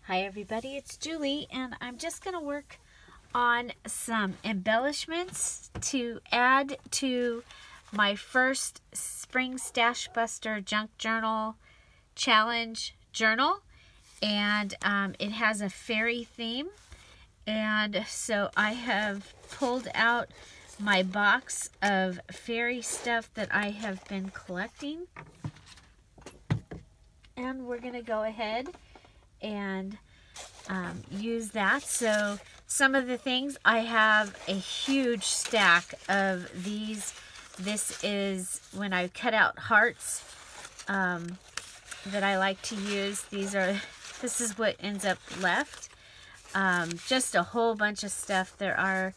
Hi everybody, it's Julie, and I'm just going to work on some embellishments to add to my first Spring Stash Buster Junk Journal Challenge journal. And it has a fairy theme, and so I have pulled out my box of fairy stuff that I have been collecting, and we're going to go ahead and use that. So some of the things, I have a huge stack of these. This is when I cut out hearts that I like to use. This is what ends up left. Just a whole bunch of stuff. I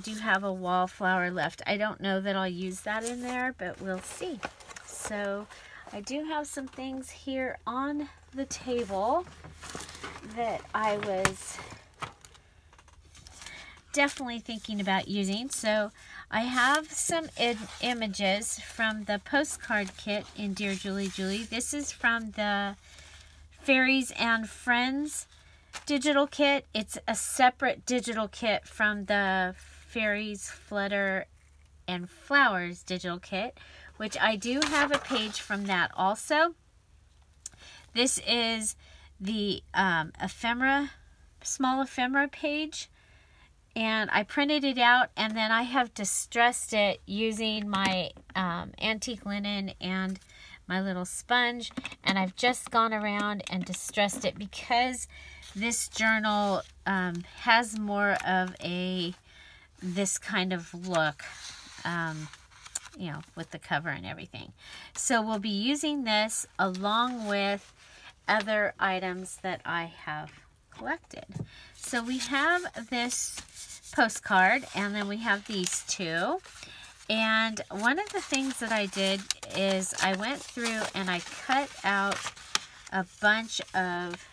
do have a wallflower left. I don't know that I'll use that in there, but we'll see. So I do have some things here on the table that I was definitely thinking about using. So I have some images from the postcard kit in Dear Julie Julie. This is from the Fairies and Friends digital kit. It's a separate digital kit from the Fairies, Flutter, and Flowers digital kit, which I do have a page from that also. This is the small ephemera page, and I printed it out, and then I have distressed it using my antique linen and my little sponge, and I've just gone around and distressed it because this journal has more of this kind of look, you know, with the cover and everything. So we'll be using this along with other items that I have collected. So we have this postcard, and then we have these two. And one of the things that I did is I went through and I cut out a bunch of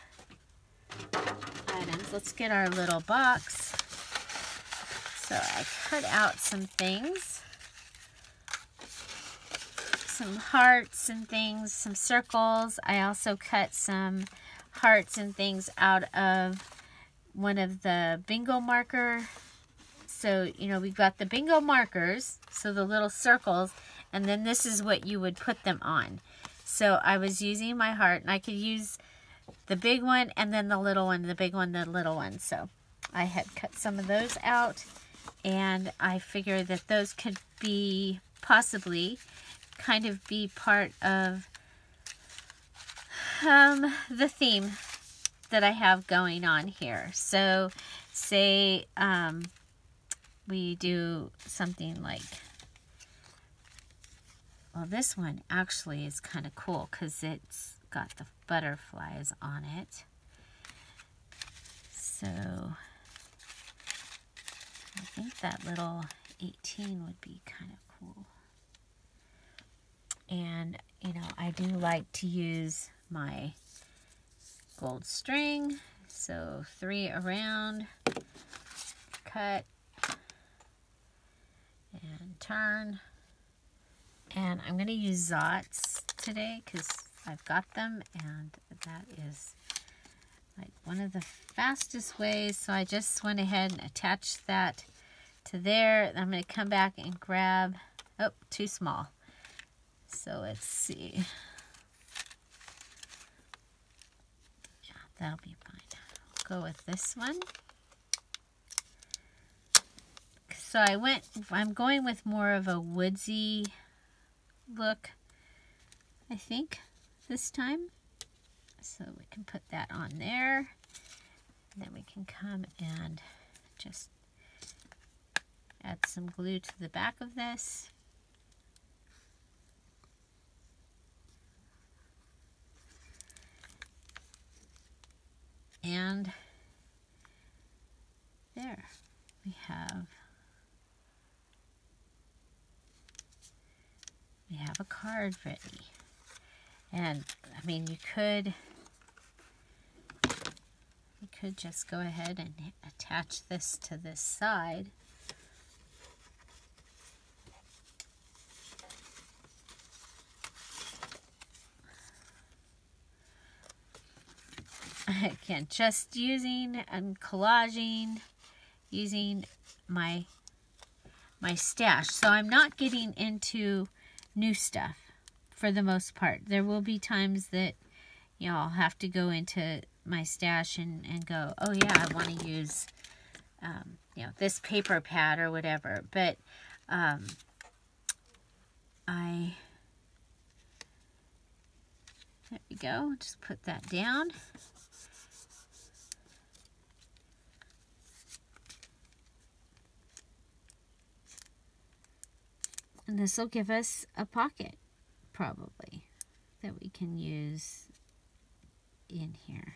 items. Let's get our little box. So I cut out some things. Some hearts and things, some circles. I also cut some hearts and things out of one of the bingo marker. So, you know, we've got the bingo markers, so the little circles, and then this is what you would put them on. So I was using my heart, and I could use the big one and then the little one, the big one, the little one. So I had cut some of those out, and I figured that those could be possibly kind of be part of the theme that I have going on here. So say we do something like, well, this one actually is kind of cool because it's got the butterflies on it. So I think that little 18 would be kind of cool. And, you know, I do like to use my gold string. So 3 around, cut, and turn. And I'm going to use Zots today because I've got them, and that is like one of the fastest ways. So I just went ahead and attached that to there. I'm going to come back and grab, oh, too small. So let's see. Yeah, that'll be fine. I'll go with this one. So I'm going with more of a woodsy look, I think, this time. So we can put that on there. And then we can come and just add some glue to the back of this. And there we have a card ready. And I mean, you could just go ahead and attach this to this side. again, just using and collaging using my stash. So I'm not getting into new stuff for the most part. There will be times that, you know, I'll have to go into my stash and go, oh yeah, I want to use, you know, this paper pad or whatever. But there we go. Just put that down. And this will give us a pocket, probably, that we can use in here.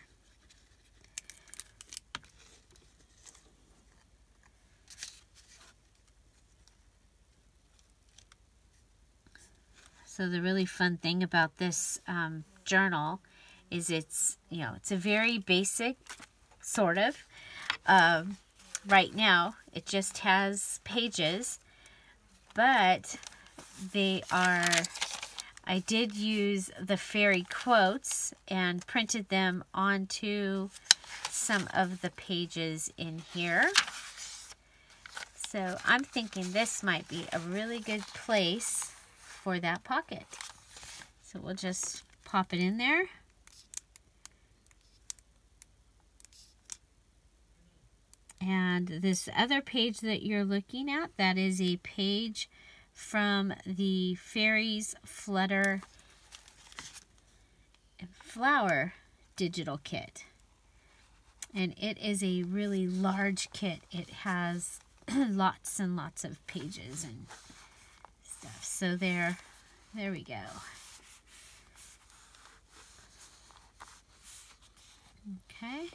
So the really fun thing about this journal is it's, you know, it's a very basic, sort of. Right now, it just has pages, but they are, I did use the fairy quotes and printed them onto some of the pages in here. So I'm thinking this might be a really good place for that pocket. So we'll just pop it in there. And this other page that you're looking at, that is a page from the Fairies Flutter and Flower digital kit. And it is a really large kit. It has lots and lots of pages and stuff. So there we go. Okay.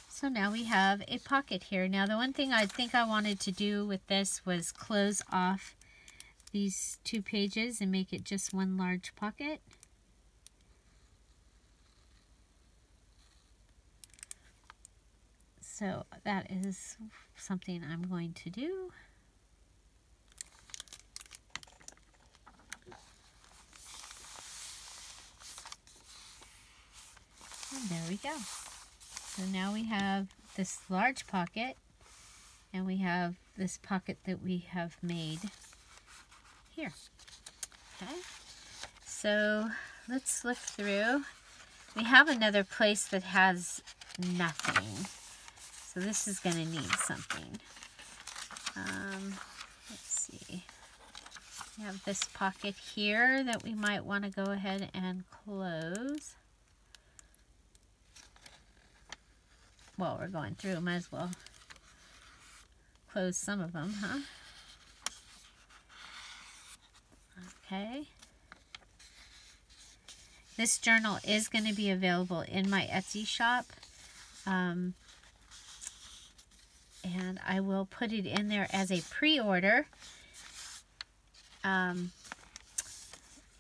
So now we have a pocket here. Now the one thing I think I wanted to do with this was close off these two pages and make it just one large pocket. So that is something I'm going to do. And there we go. So now we have this large pocket, and we have this pocket that we have made here. Okay, so let's look through. We have another place that has nothing, so this is going to need something. Let's see. We have this pocket here that we might want to go ahead and close. Well, we're going through, might as well close some of them, huh? Okay. This journal is going to be available in my Etsy shop. And I will put it in there as a pre-order. And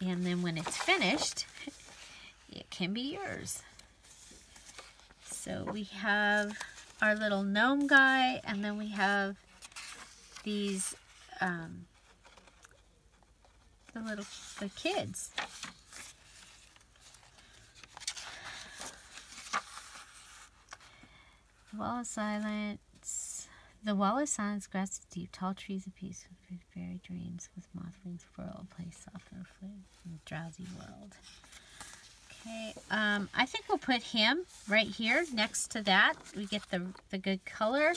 then when it's finished, it can be yours. So we have our little gnome guy, and then we have these, the kids. The wall of silence. The wall of silence, grass is deep, tall trees of peace, with fairy dreams, with moth wings whirl, play soft and flame in a drowsy world. Okay, I think we'll put him right here next to that. We get the good color.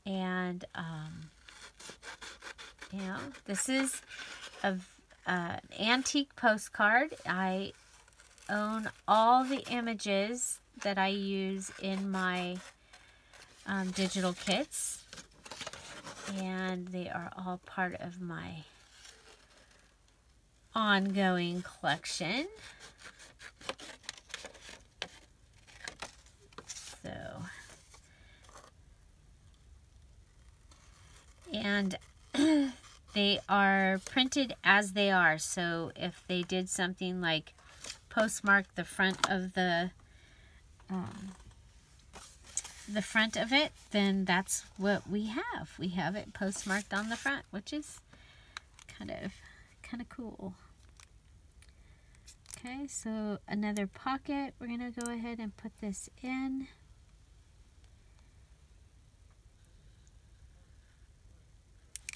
And, you know, this is an antique postcard. I own all the images that I use in my digital kits. And they are all part of my ongoing collection. So, and they are printed as they are. So if they did something like postmark the front of the front of it, then that's what we have. We have it postmarked on the front, which is kind of cool. Okay, so another pocket. We're going to go ahead and put this in.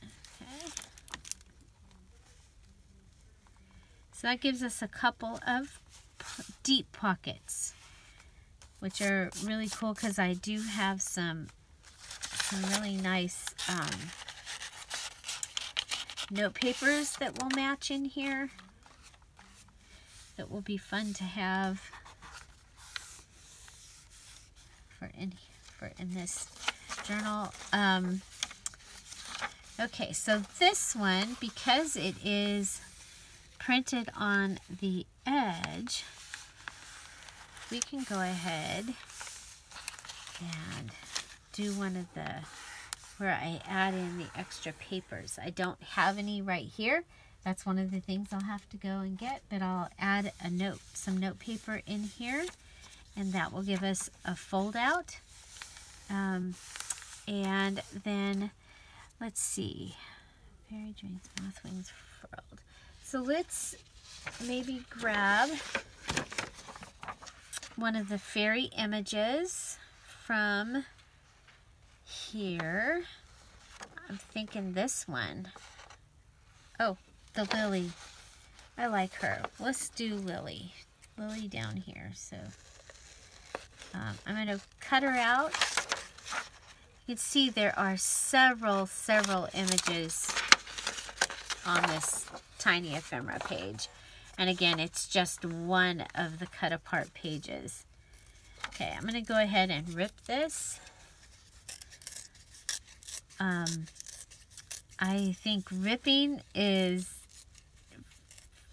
Okay. So that gives us a couple of deep pockets, which are really cool because I do have some really nice note papers that will match in here. That will be fun to have for in this journal. Okay, so this one, because it is printed on the edge, we can go ahead and do one of the where I add in the extra papers. I don't have any right here. That's one of the things I'll have to go and get, but I'll add some note paper in here, and that will give us a fold out. And then, let's see, fairy dreams, moth wings furled. So let's maybe grab one of the fairy images from here. I'm thinking this one. Oh, the Lily. I like her. Let's do Lily. Lily down here. So I'm going to cut her out. You can see there are several images on this tiny ephemera page. And again, it's just one of the cut apart pages. Okay, I'm going to go ahead and rip this. I think ripping is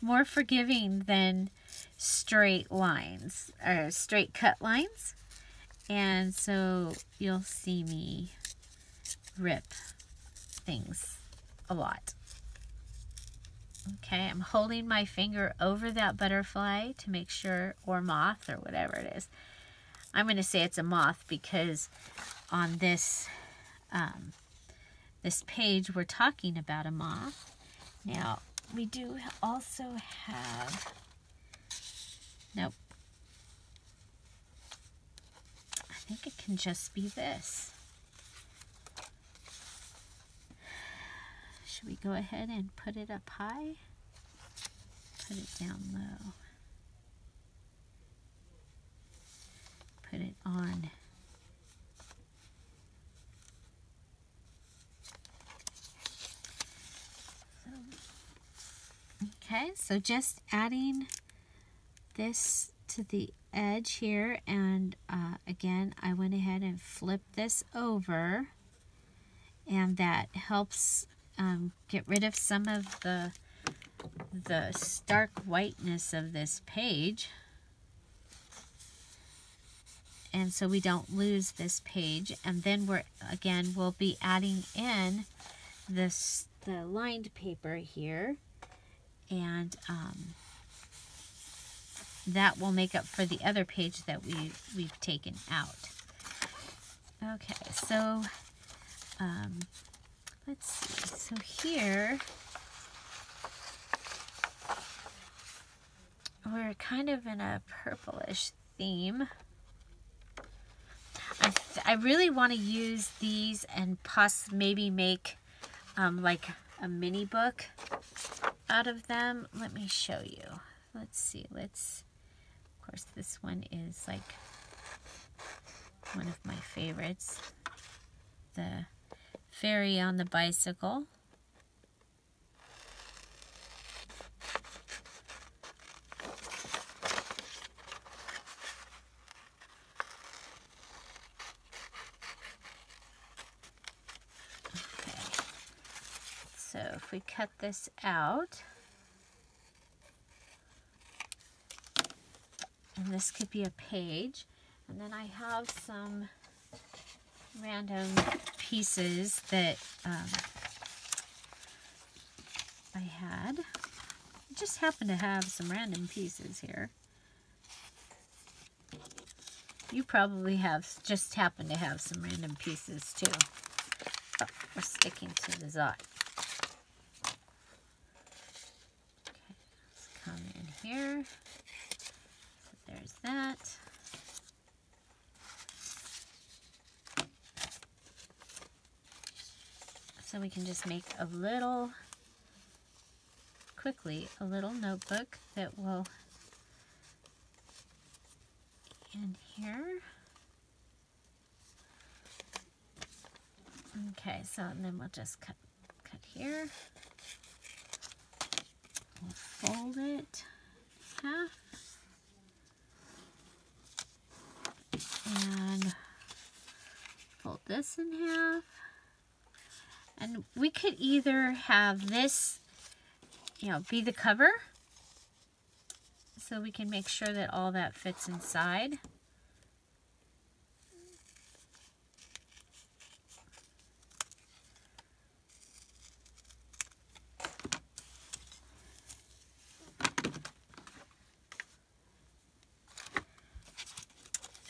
more forgiving than straight lines or straight cut lines, and so you'll see me rip things a lot. Okay, I'm holding my finger over that butterfly to make sure, or moth, or whatever it is. I'm going to say it's a moth because on this this page we're talking about a moth. Now, we do also have, nope, I think it can just be this. Should we go ahead and put it up high? Put it down low. Put it on. Okay, so just adding this to the edge here, and again, I went ahead and flipped this over, and that helps get rid of some of the stark whiteness of this page, and so we don't lose this page. And then we'll be adding in the lined paper here. And that will make up for the other page that we've taken out. Okay, so let's see. So here we're kind of in a purplish theme. I really want to use these and maybe make like a mini book out of them. Let me show you. Let's see. Of course, this one is like one of my favorites. The fairy on the bicycle. So if we cut this out, and this could be a page, and then I have some random pieces that I had. I just happen to have some random pieces here. You probably just happen to have some random pieces too. Oh, we're sticking to the Zot. Okay, let's come in here. that. So we can just make a little, quickly, a little notebook that will in here. Okay, so and then we'll just cut here. We'll fold it in half. And fold this in half. And we could either have this, you know, be the cover, so we can make sure that all that fits inside.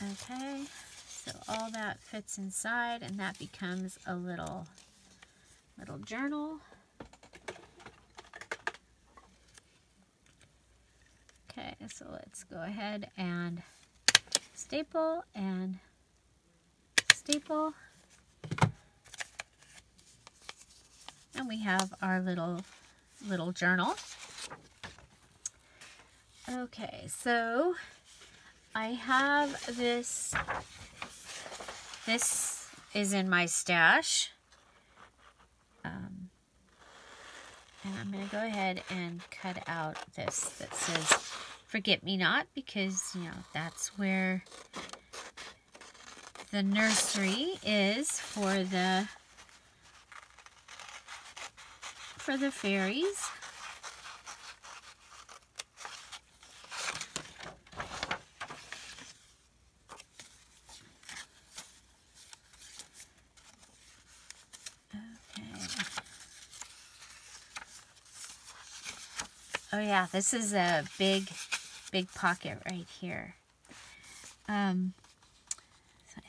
Okay, so all that fits inside, and that becomes a little journal. Okay, so let's go ahead and staple and staple. And we have our little journal. Okay, so I have this. This is in my stash. And I'm going to go ahead and cut out this that says "Forget Me Not," because, you know, that's where the nursery is for the fairies. Oh yeah, this is a big pocket right here. So I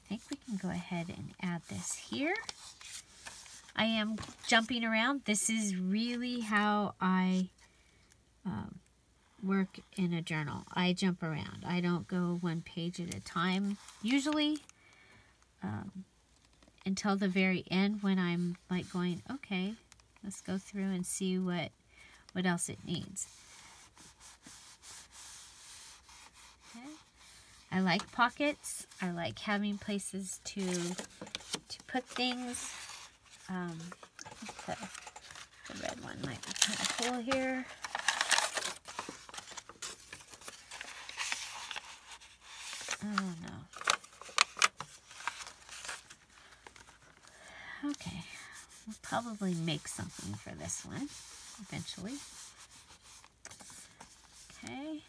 think we can go ahead and add this here. I am jumping around. This is really how I work in a journal. I jump around. I don't go one page at a time, usually, until the very end, when I'm like going, okay, let's go through and see what else it needs. Okay. I like pockets. I like having places to put things. The red one might be kind of cool here. Oh no. Okay, we'll probably make something for this one eventually. Okay.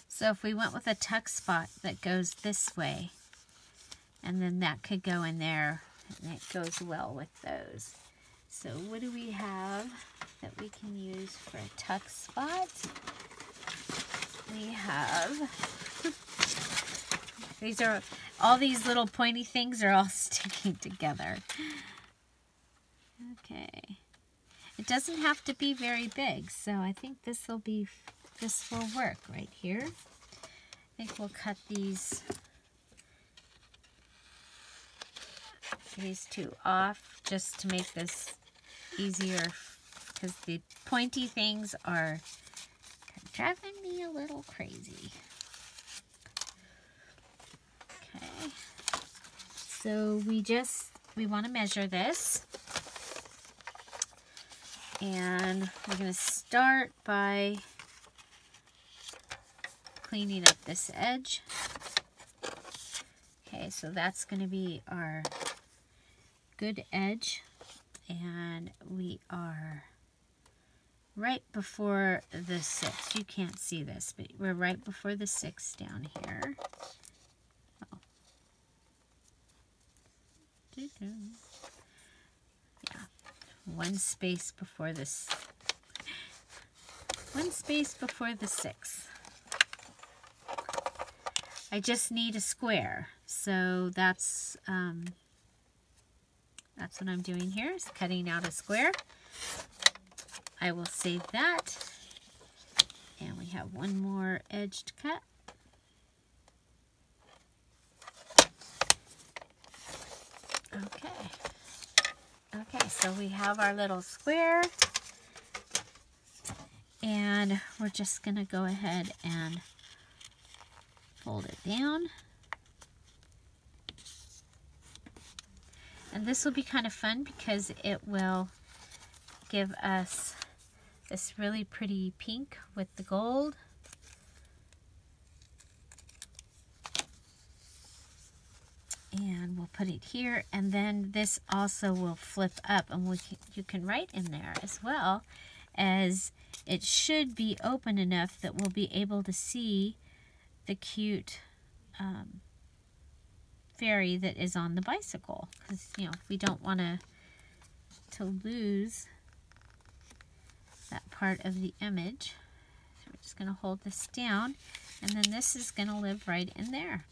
So if we went with a tuck spot that goes this way, and then that could go in there, and it goes well with those. So what do we have that we can use for a tuck spot? We have, all these little pointy things are all sticking together. Okay. It doesn't have to be very big, so I think this will work right here. I think we'll cut these two off just to make this easier, because the pointy things are driving me a little crazy. Okay, so we want to measure this, and we're going to start by cleaning up this edge. Okay, so that's going to be our good edge, and we are right before the 6. You can't see this, but we're right before the 6 down here. Oh. Yeah, one space before this. One space before the 6. I just need a square, so that's That's what I'm doing here, is cutting out a square. I will save that. And we have one more edge to cut. Okay, so we have our little square. And we're just going to go ahead and fold it down. And this will be kind of fun because it will give us this really pretty pink with the gold. And we'll put it here, and then this also will flip up, and you can write in there as well, as it should be open enough that we'll be able to see the cute fairy that is on the bicycle, because we don't want to lose that part of the image. So we're just going to hold this down, and then this is going to live right in there.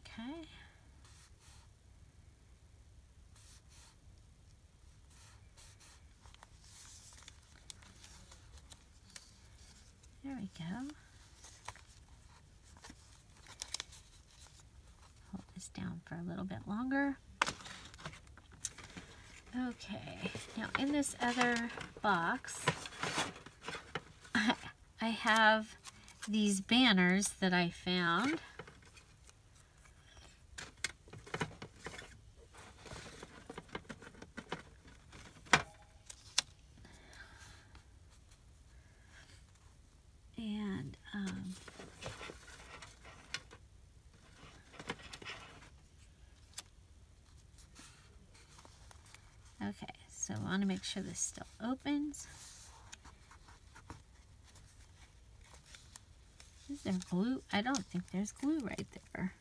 Okay. There we go. Hold this down for a little bit longer. Okay, now in this other box, I have these banners that I found. And okay, so I want to make sure this still opens. Is there glue? I don't think there's glue right there.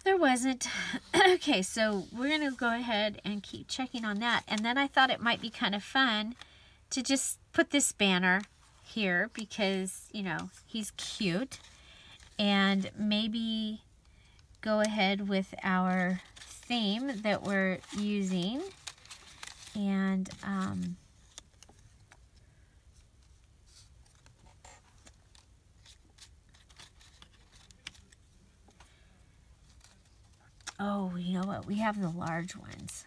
There wasn't. Okay, so we're going to go ahead and keep checking on that. And then I thought it might be kind of fun to just put this banner here because, he's cute. And maybe go ahead with our theme that we're using. And oh, you know what? We have the large ones.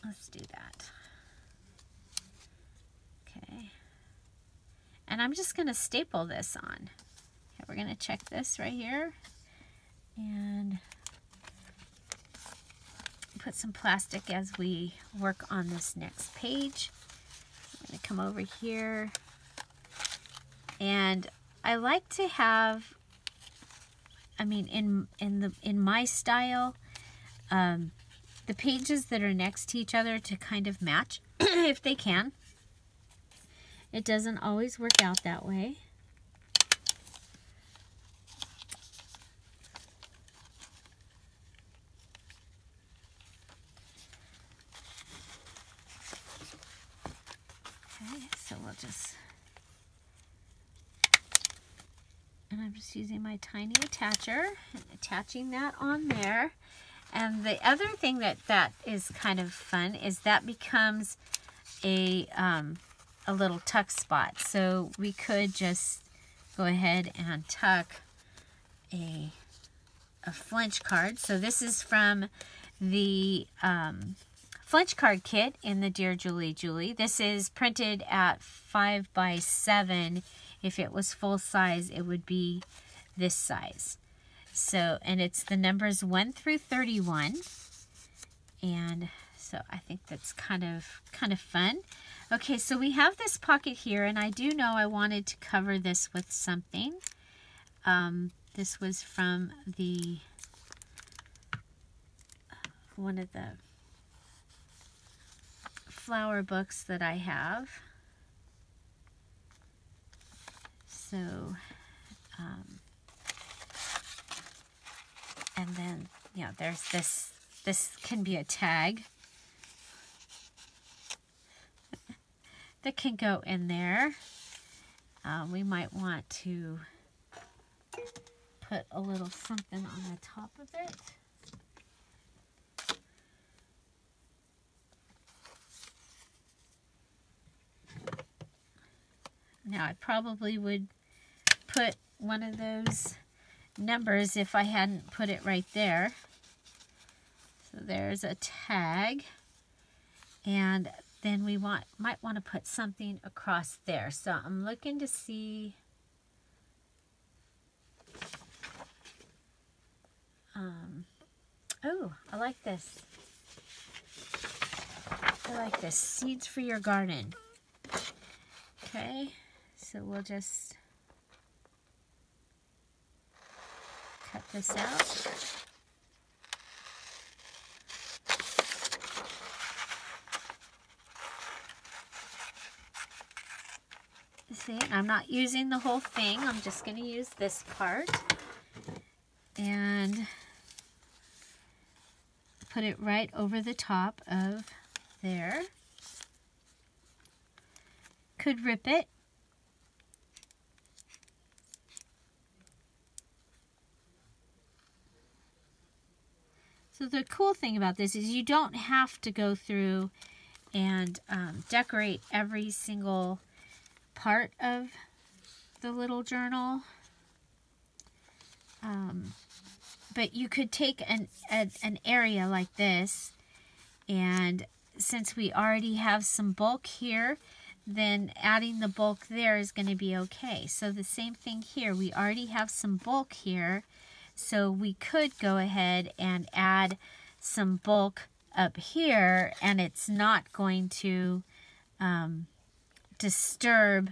Let's do that. Okay. And I'm just going to staple this on. Okay, we're going to check this right here. And put some plastic as we work on this next page. I'm going to come over here. And I like to have, in my style, the pages that are next to each other to kind of match if they can. It doesn't always work out that way. Okay, so we'll just, and I'm just using my tiny attacher and attaching that on there. And the other thing that is kind of fun is that becomes a little tuck spot. So we could just go ahead and tuck a flinch card. So this is from the flinch card kit in the Dear Julie Julie. This is printed at 5x7. If it was full size, it would be this size. So, and it's the numbers 1 through 31. And so I think that's kind of fun. Okay, so we have this pocket here, and I do know I wanted to cover this with something. This was from one of the flower books that I have. So, and then, there's this this can be a tag that can go in there. We might want to put a little something on the top of it. Now I probably would put one of those numbers if I hadn't put it right there. So there's a tag, and then we might want to put something across there. So I'm looking to see oh, I like this. I like this. Seeds for your garden. Okay, so we'll just cut this out. See, I'm not using the whole thing. I'm just going to use this part and put it right over the top of there. Could rip it. So the cool thing about this is you don't have to go through and decorate every single part of the little journal. But you could take an area like this, and since we already have some bulk here, then adding the bulk there is going to be okay. So the same thing here. We already have some bulk here, so we could go ahead and add some bulk up here, and it's not going to disturb.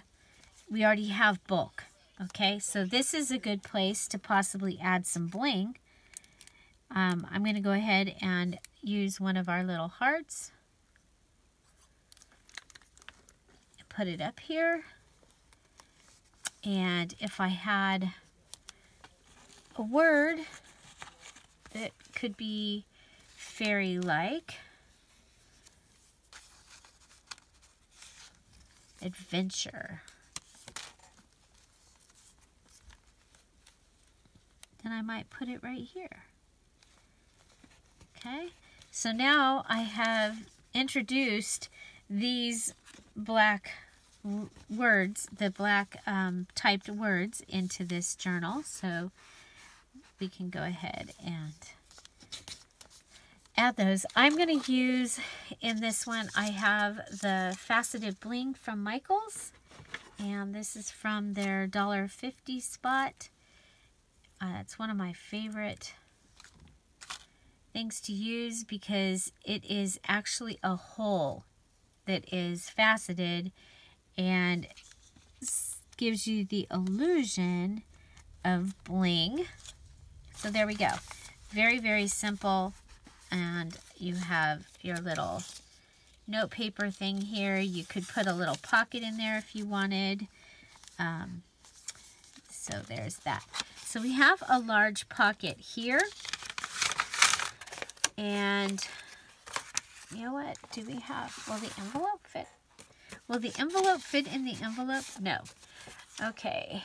We already have bulk. Okay, so this is a good place to possibly add some bling. I'm going to go ahead and use one of our little hearts. Put it up here. And if I had a word that could be fairy-like, adventure, then I might put it right here. Okay, so now I have introduced these black words, the black typed words into this journal. So we can go ahead and add those. I'm going to use, in this one, I have the faceted bling from Michaels. And this is from their $1.50 spot. It's one of my favorite things to use because it is actually a hole that is faceted and gives you the illusion of bling. So there we go. Very, very simple. And you have your little note paper thing here. You could put a little pocket in there if you wanted. So there's that. So we have a large pocket here. And you know what? Do we have, will the envelope fit? Will the envelope fit in the envelope? No. Okay.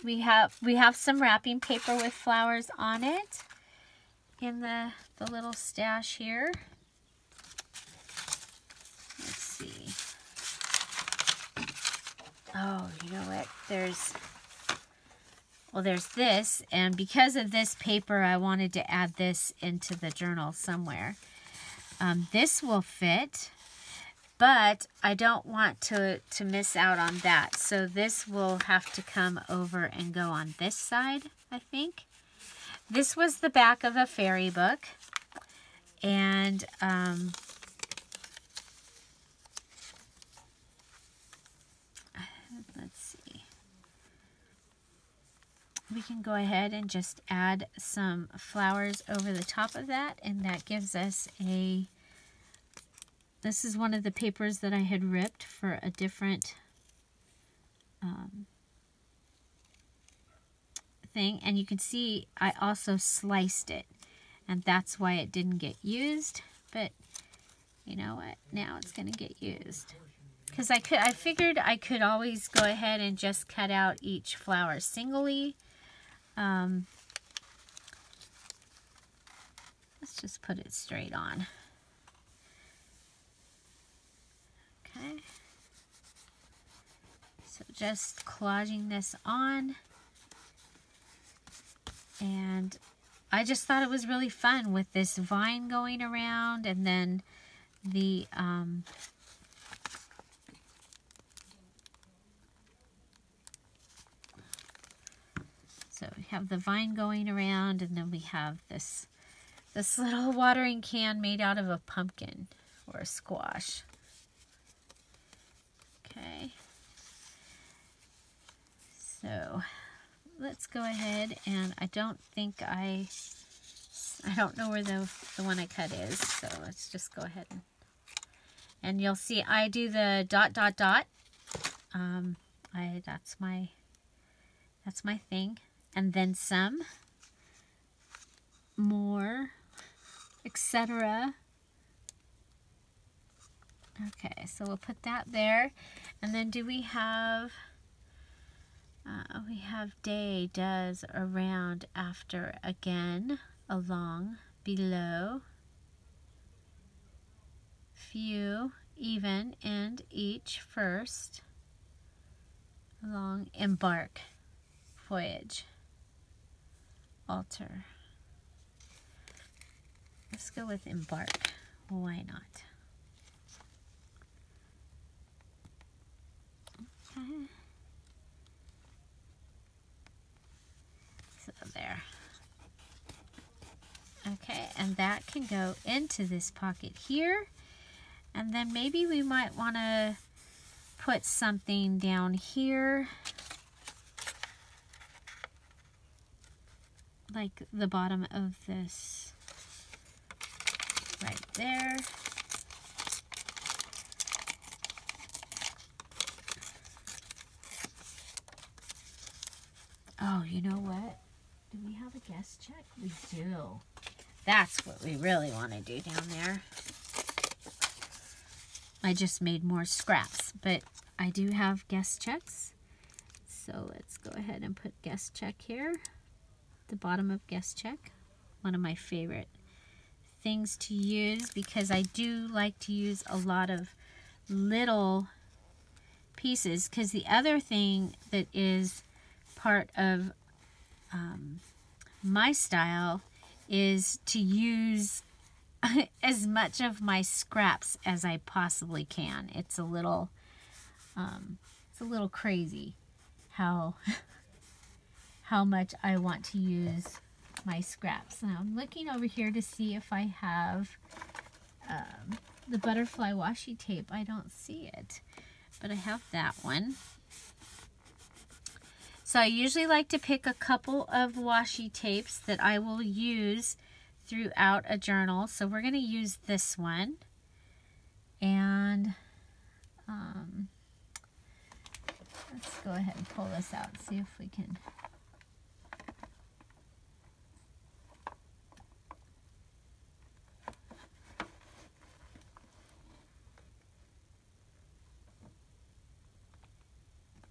We have some wrapping paper with flowers on it in the little stash here. Let's see. Oh, you know what? There's this, and because of this paper, I wanted to add this into the journal somewhere. This will fit, but I don't want to miss out on that. So this will have to come over and go on this side, I think. This was the back of a fairy book, and let's see. We can go ahead and just add some flowers over the top of that, and that gives us a, this is one of the papers that I had ripped for a different thing, and you can see I also sliced it. and that's why it didn't get used. But you know what? Now it's going to get used. Because I figured I could always go ahead and just cut out each flower singly. Let's just put it straight on. Okay. So just collaging this on. And I just thought it was really fun with this vine going around, and then the so we have the vine going around, and then we have this little watering can made out of a pumpkin or a squash. Okay. So let's go ahead, and I don't know where the one I cut is, so let's just go ahead and you'll see I do the dot dot dot. That's my thing, and then some more, etc. Okay, so we'll put that there, and then do we have day, does, around, after, again, along, below, few, even, and, each, first, along, embark, voyage, alter. Let's go with embark. Why not? Okay. So there. Okay, and that can go into this pocket here. And then maybe we might want to put something down here, like the bottom of this right there. Oh, you know what? Do we have a guest check? We do. That's what we really want to do down there. I just made more scraps, but I do have guest checks. So let's go ahead and put guest check here. The bottom of guest check. One of my favorite things to use, because I do like to use a lot of little pieces, because the other thing that is part of my style is to use as much of my scraps as I possibly can. It's a little crazy how much I want to use my scraps. Now I'm looking over here to see if I have the butterfly washi tape. I don't see it, but I have that one. So I usually like to pick a couple of washi tapes that I will use throughout a journal. So we're going to use this one. And let's go ahead and pull this out and see if we can.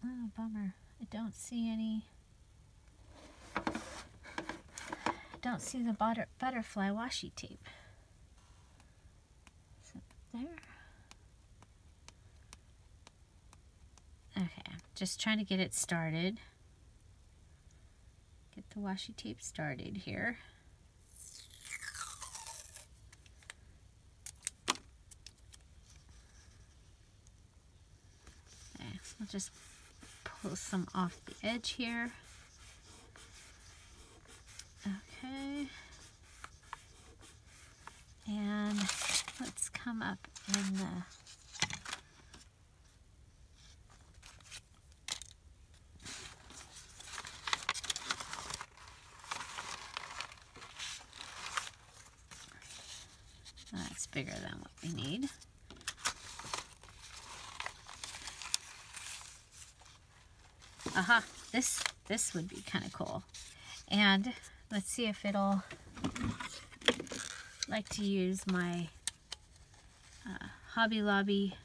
Oh, bummer. I don't see any. Don't see the butterfly washi tape. Is it there? Okay, just trying to get it started. Get the washi tape started here. Okay, I'll just pull some off the edge here. Okay. And let's come up in the that's bigger than what we need. Aha, this would be kind of cool. And let's see if it'll like to use my Hobby Lobby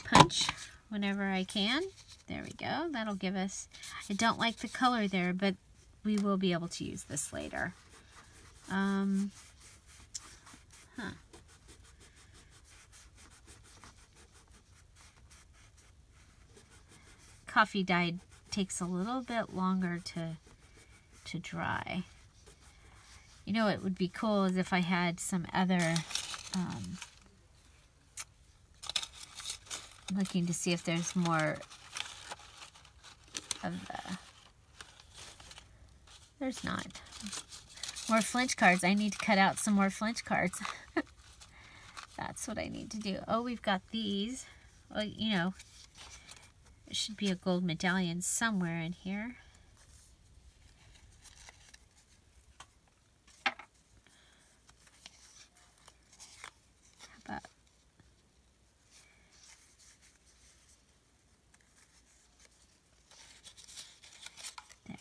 punch whenever I can. There we go. That'll give us, I don't like the color there, but we will be able to use this later. Coffee dye takes a little bit longer to dry. You know, it would be cool is if I had some other, looking to see if there's more of the, there's not. More flinch cards. I need to cut out some more flinch cards. That's what I need to do. Oh, we've got these. Well, you know, there should be a gold medallion somewhere in here. How about there?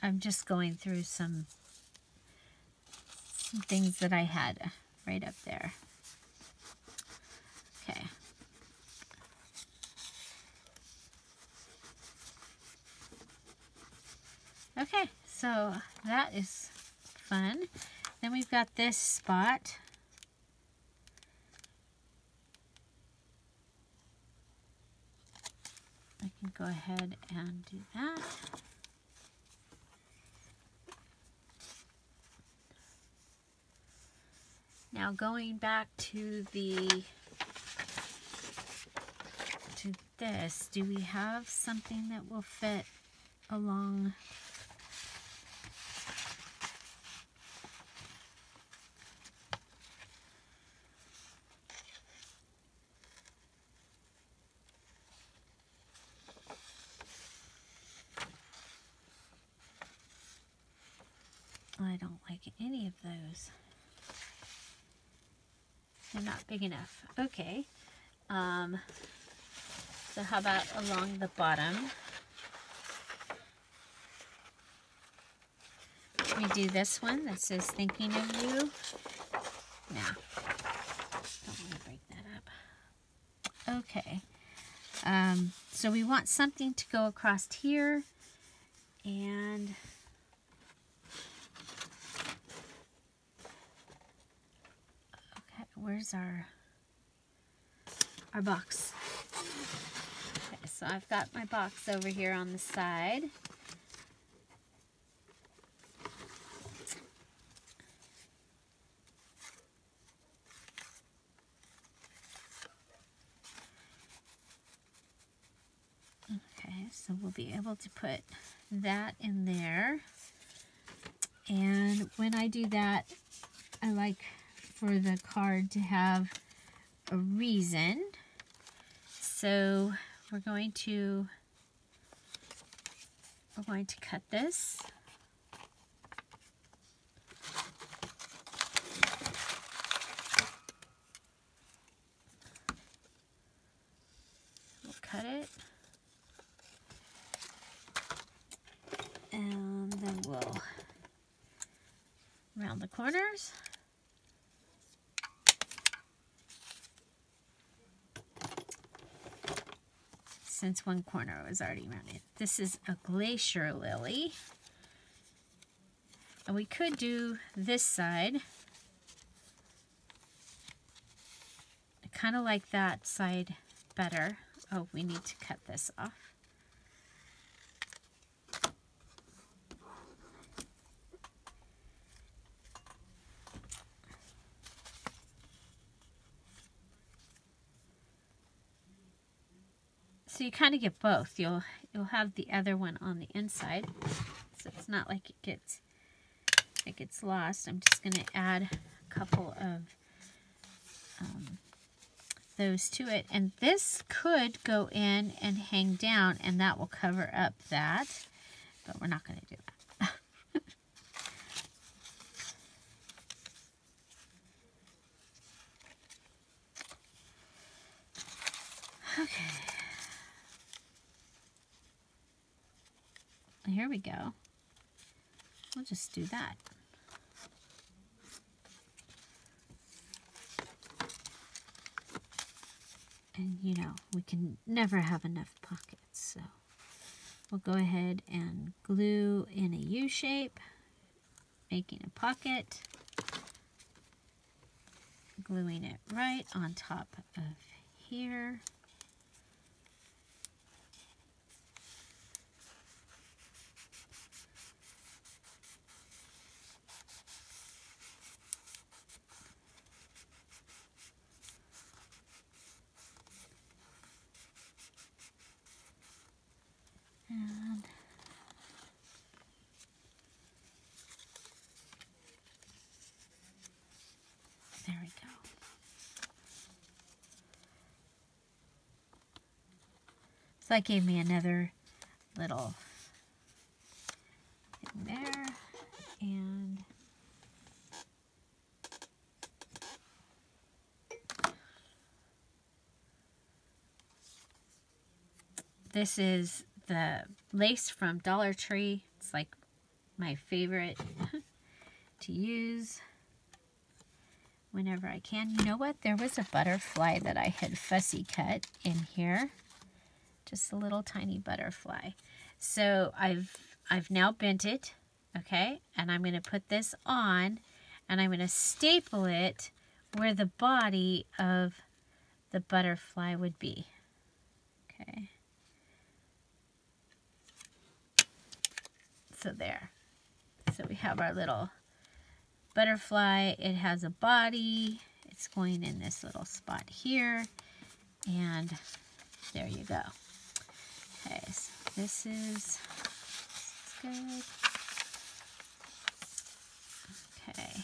I'm just going through some things that I had right up there. Okay. Okay, so that is fun. Then we've got this spot. I can go ahead and do that. Now going back to this, do we have something that will fit along? I don't like any of those. They're not big enough. Okay. So how about along the bottom? We do this one that says thinking of you. Now, don't want to break that up. Okay. So we want something to go across here, and okay, where's our box? Okay, so I've got my box over here on the side. Okay, so we'll be able to put that in there. And when I do that, I like for the card to have a reason. So we're going to cut this. We'll cut it. And then we'll round the corners. Since one corner was already rounded. This is a glacier lily. And we could do this side. I kind of like that side better. Oh, we need to cut this off. So you kind of get both. You'll have the other one on the inside, so it's not like it gets lost. I'm just going to add a couple of those to it, and this could go in and hang down, and that will cover up that, but we're not going to do that. Okay. we go. We'll just do that. And you know, we can never have enough pockets, so we'll go ahead and glue in a U shape, making a pocket, gluing it right on top of here. And there we go. So that gave me another little thing there. And this is the lace from Dollar Tree. It's like my favorite to use whenever I can. You know what? There was a butterfly that I had fussy cut in here. Just a little tiny butterfly. So I've now bent it, okay? And I'm going to put this on, and I'm going to staple it where the body of the butterfly would be. Okay. So there. So we have our little butterfly. It has a body. It's going in this little spot here. And there you go. Okay, so this is good. Okay.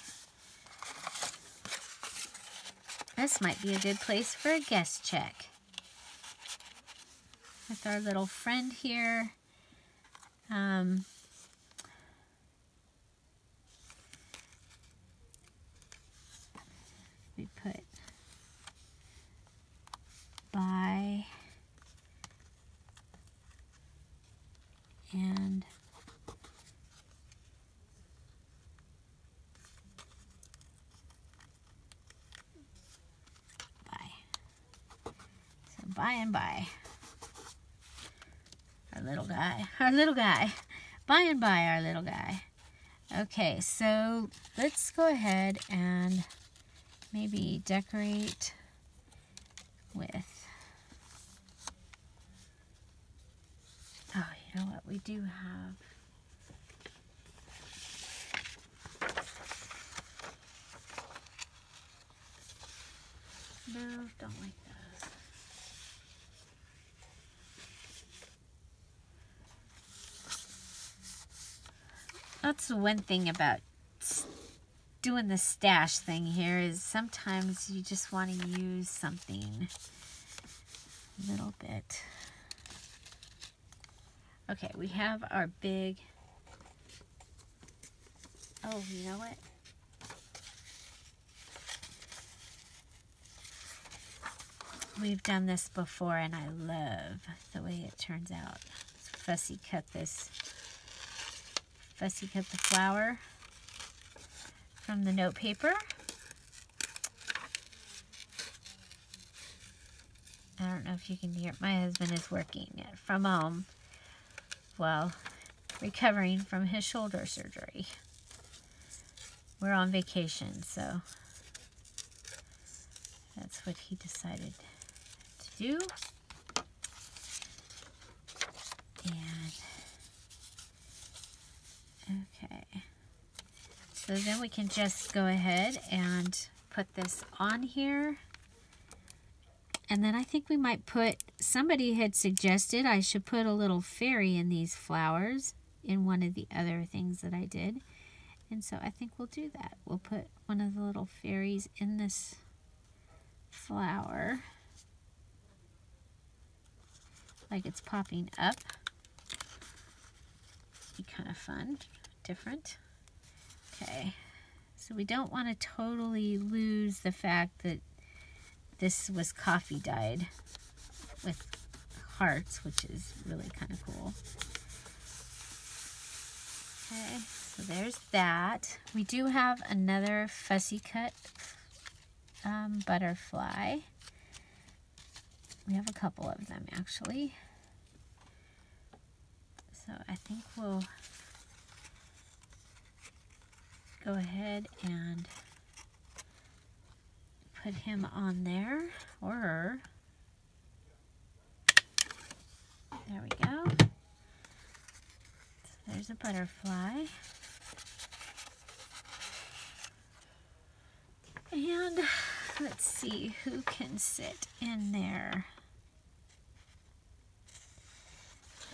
This might be a good place for a guest check. With our little friend here. We put by and by. So by and by. Our little guy. Our little guy. By and by, our little guy. Okay, so let's go ahead and maybe decorate with, oh, you know what, we do have no, don't like those. That's the one thing about doing the stash thing here is sometimes you just want to use something a little bit. Okay, we have our big, oh, you know what? We've done this before and I love the way it turns out. Let's fussy cut the flower from the note paper. I don't know if you can hear, my husband is working from home while recovering from his shoulder surgery. We're on vacation, so that's what he decided to do. And okay. So then we can just go ahead and put this on here. And then I think we might put, somebody had suggested I should put a little fairy in these flowers in one of the other things that I did. And so I think we'll do that. We'll put one of the little fairies in this flower. Like it's popping up. Be kind of fun, different. Okay, so we don't want to totally lose the fact that this was coffee dyed with hearts, which is really kind of cool. Okay, so there's that. We do have another fussy cut butterfly. We have a couple of them actually. So I think we'll go ahead and put him on there, or her. There we go. So there's a butterfly. And let's see who can sit in there.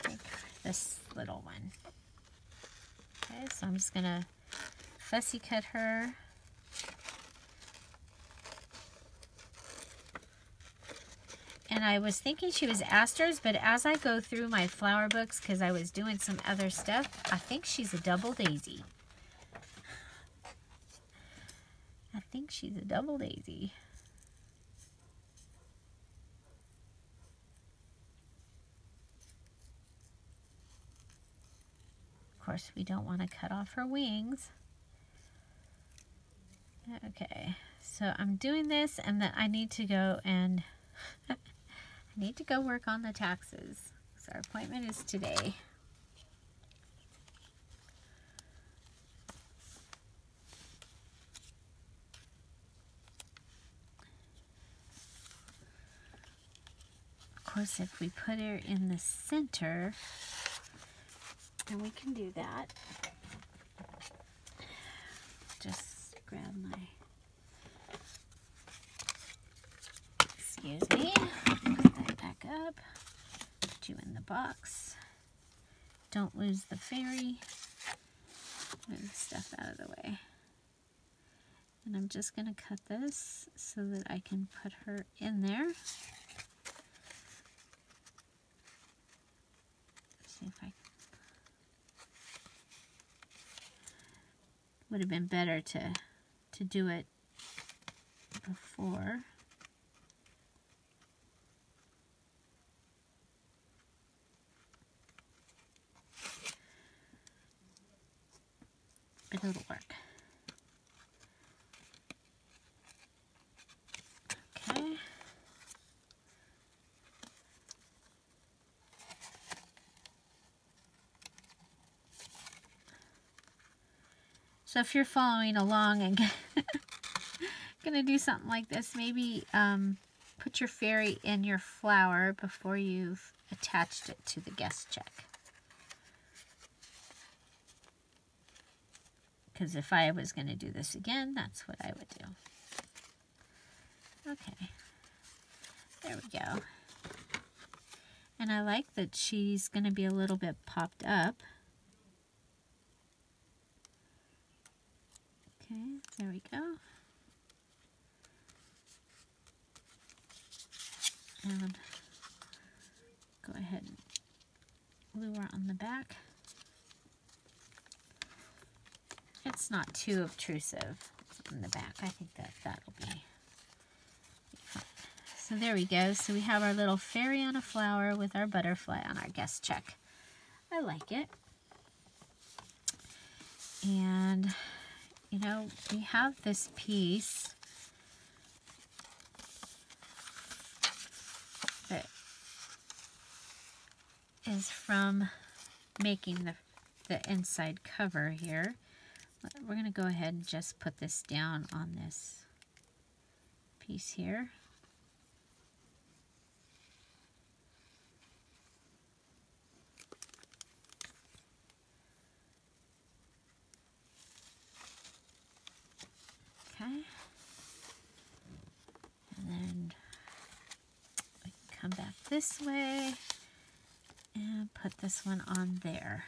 I think this little one. Okay, so I'm just gonna fussy cut her. And I was thinking she was asters, but as I go through my flower books, because I was doing some other stuff, I think she's a double daisy. I think she's a double daisy. Of course, we don't want to cut off her wings. Okay, so I'm doing this, and then I need to go and I need to go work on the taxes. So our appointment is today. Of course, if we put her in the center, and we can do that. Just grab my, excuse me, put that back up, put you in the box. Don't lose the fairy. Move stuff out of the way. And I'm just going to cut this so that I can put her in there. Let's see if I can. Would have been better to do it before. But it'll work. Okay. So if you're following along and gonna do something like this, maybe put your fairy in your flower before you've attached it to the guest check. Because if I was going to do this again, that's what I would do. Okay, there we go. And I like that she's going to be a little bit popped up. Okay, there we go. And go ahead and glue her on the back. It's not too obtrusive on the back. I think that'll be fine. So there we go. So we have our little fairy on a flower with our butterfly on our guest check. I like it. And, you know, we have this piece that is from making the inside cover here. We're going to go ahead and just put this down on this piece here. Okay. And then we can come back this way and put this one on there.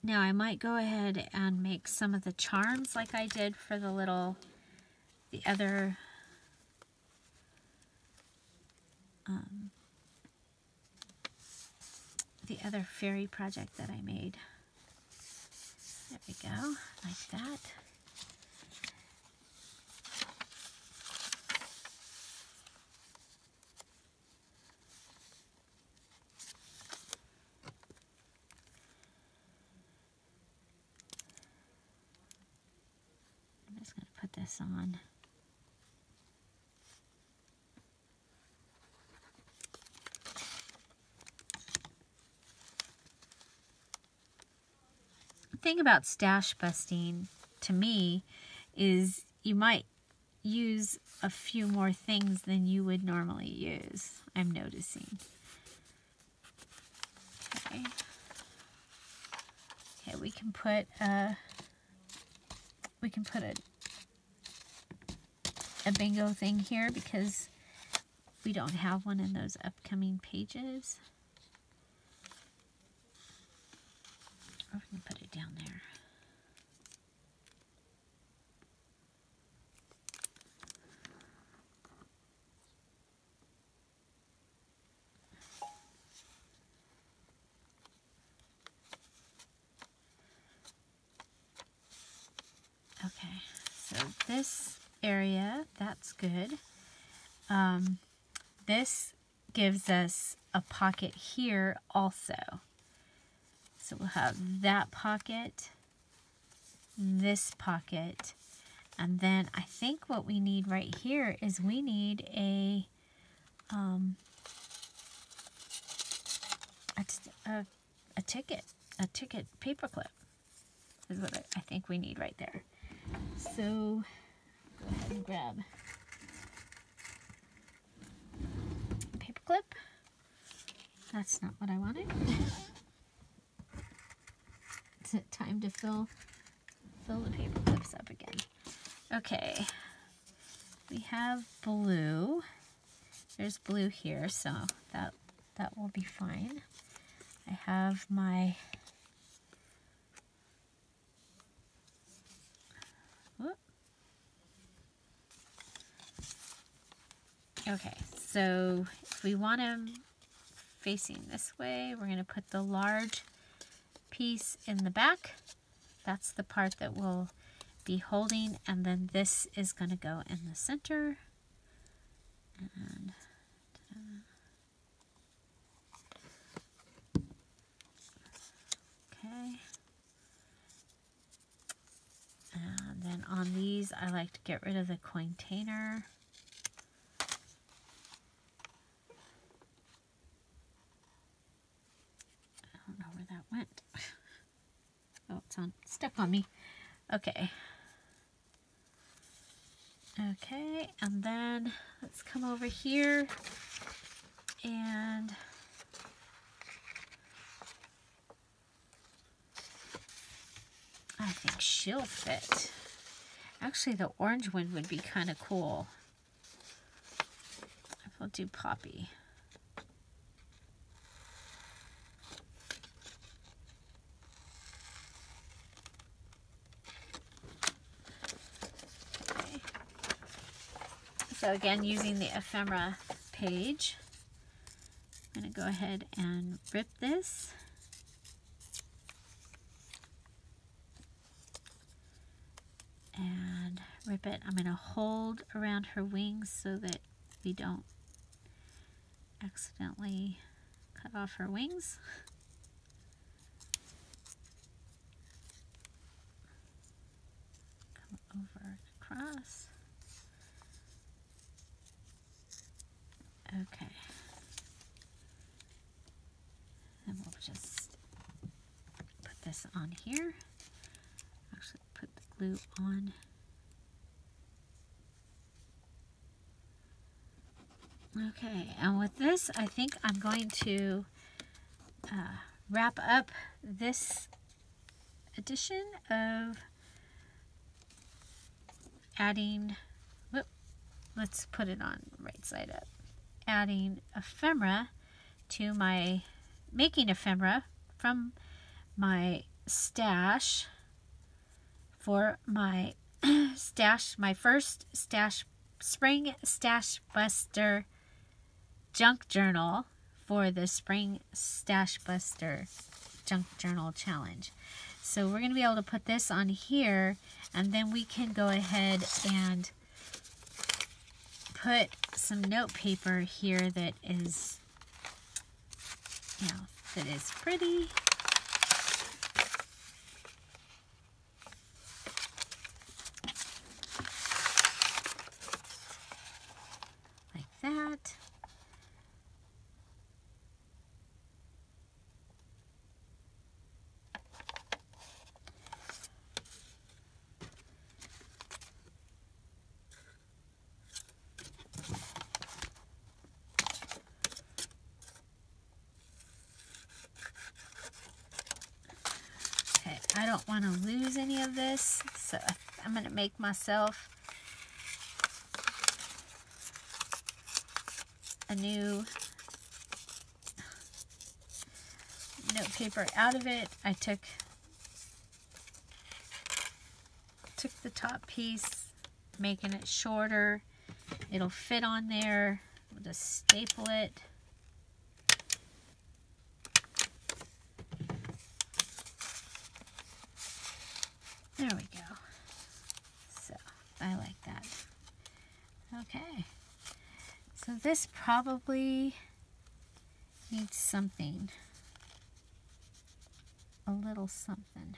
Now I might go ahead and make some of the charms like I did for the other fairy project that I made. There we go, like that. this on. The thing about stash busting to me is you might use a few more things than you would normally use, I'm noticing. Okay. Okay, we can put a bingo thing here because we don't have one in those upcoming pages. Or we can put it down there. Okay, so this area, that's good. This gives us a pocket here also. So we'll have that pocket, this pocket, and then I think what we need right here is we need a ticket paper clip is what I think we need right there. So go ahead and grab a paper clip. That's not what I wanted. It's time to fill the paper clips up again. Okay, we have blue. There's blue here, so that will be fine. I have my okay, so if we want them facing this way, we're going to put the large piece in the back. That's the part that we'll be holding, and then this is going to go in the center. And okay. And then on these, I like to get rid of the container. I don't know where that went. Oh, it's stuck on me. Okay. Okay, and then let's come over here and I think she'll fit. Actually, the orange one would be kind of cool. We'll do Poppy. Okay. So again, using the ephemera page, I'm going to go ahead and rip this. And rip it. I'm going to hold around her wings so that we don't accidentally cut off her wings. Come over across. Okay. Then we'll just put this on here. Actually, put the glue on. Okay, and with this, I think I'm going to wrap up this edition of adding, let's put it on right side up, adding ephemera to my, making ephemera from my stash for my stash, my first spring stash buster junk journal for the spring stash buster junk journal challenge. So we're going to be able to put this on here, and then we can go ahead and put some note paper here that is, you know, that is pretty. that. Okay, I don't want to lose any of this, so I'm going to make myself a new note paper out of it. I took the top piece, making it shorter. It'll fit on there. We'll just staple it. There we go. So I like that. Okay. So this probably needs something. A little something.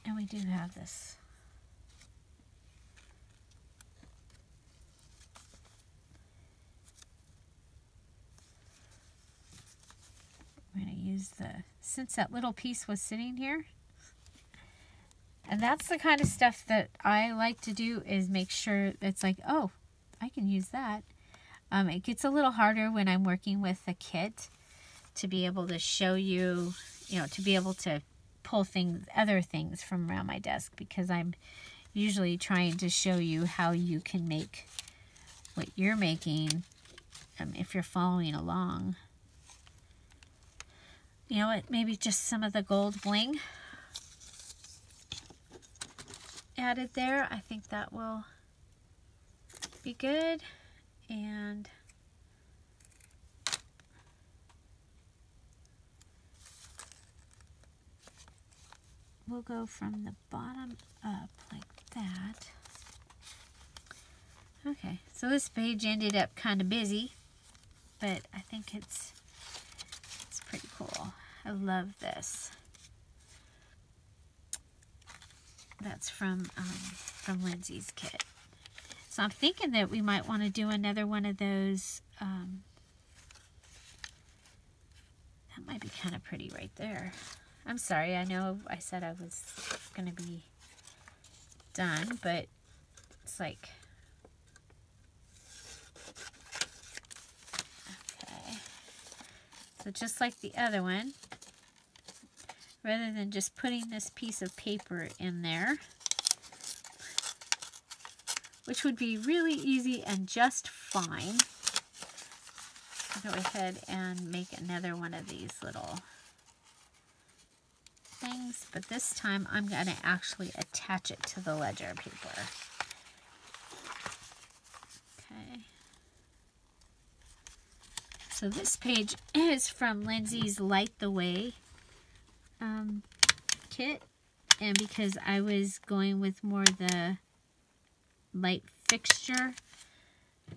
And we do have this. I'm going to use since that little piece was sitting here. And that's the kind of stuff that I like to do, is make sure it's like, oh, I can use that. It gets a little harder when I'm working with a kit to be able to show you, to be able to pull other things from around my desk, because I'm usually trying to show you how you can make what you're making if you're following along. You know what, maybe just some of the gold bling added there. I think that will be good. And we'll go from the bottom up like that. Okay, so this page ended up kind of busy, but I think it's pretty cool. I love this. That's from Lindsay's kit. So I'm thinking that we might want to do another one of those. That might be kind of pretty right there. I'm sorry, I know I said I was going to be done, but it's like, okay. So just like the other one, rather than just putting this piece of paper in there, which would be really easy and just fine, I'll go ahead and make another one of these little things, but this time I'm going to actually attach it to the ledger paper. Okay. So this page is from Lindsay's Light the Way kit, and because I was going with more the light fixture,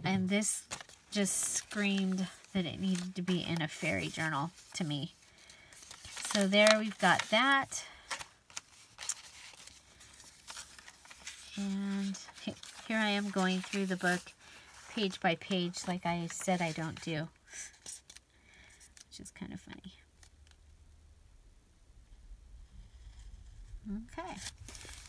and this just screamed that it needed to be in a fairy journal to me. So there we've got that. And here I am going through the book page by page like I said I don't do, which is kind of funny. Okay,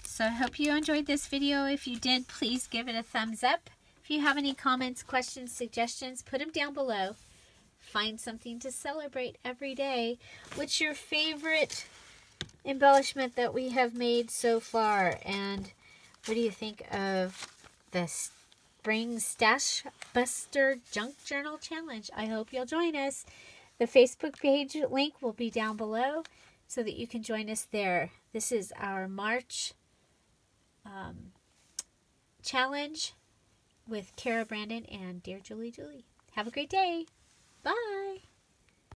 so I hope you enjoyed this video. If you did, please give it a thumbs up. If you have any comments, questions, suggestions, put them down below. Find something to celebrate every day. What's your favorite embellishment that we have made so far? And what do you think of the Spring Stash Buster Junk Journal Challenge? I hope you'll join us. The Facebook page link will be down below so that you can join us there. This is our March challenge with Kara Brandon and Dear Julie Julie. Have a great day. Bye.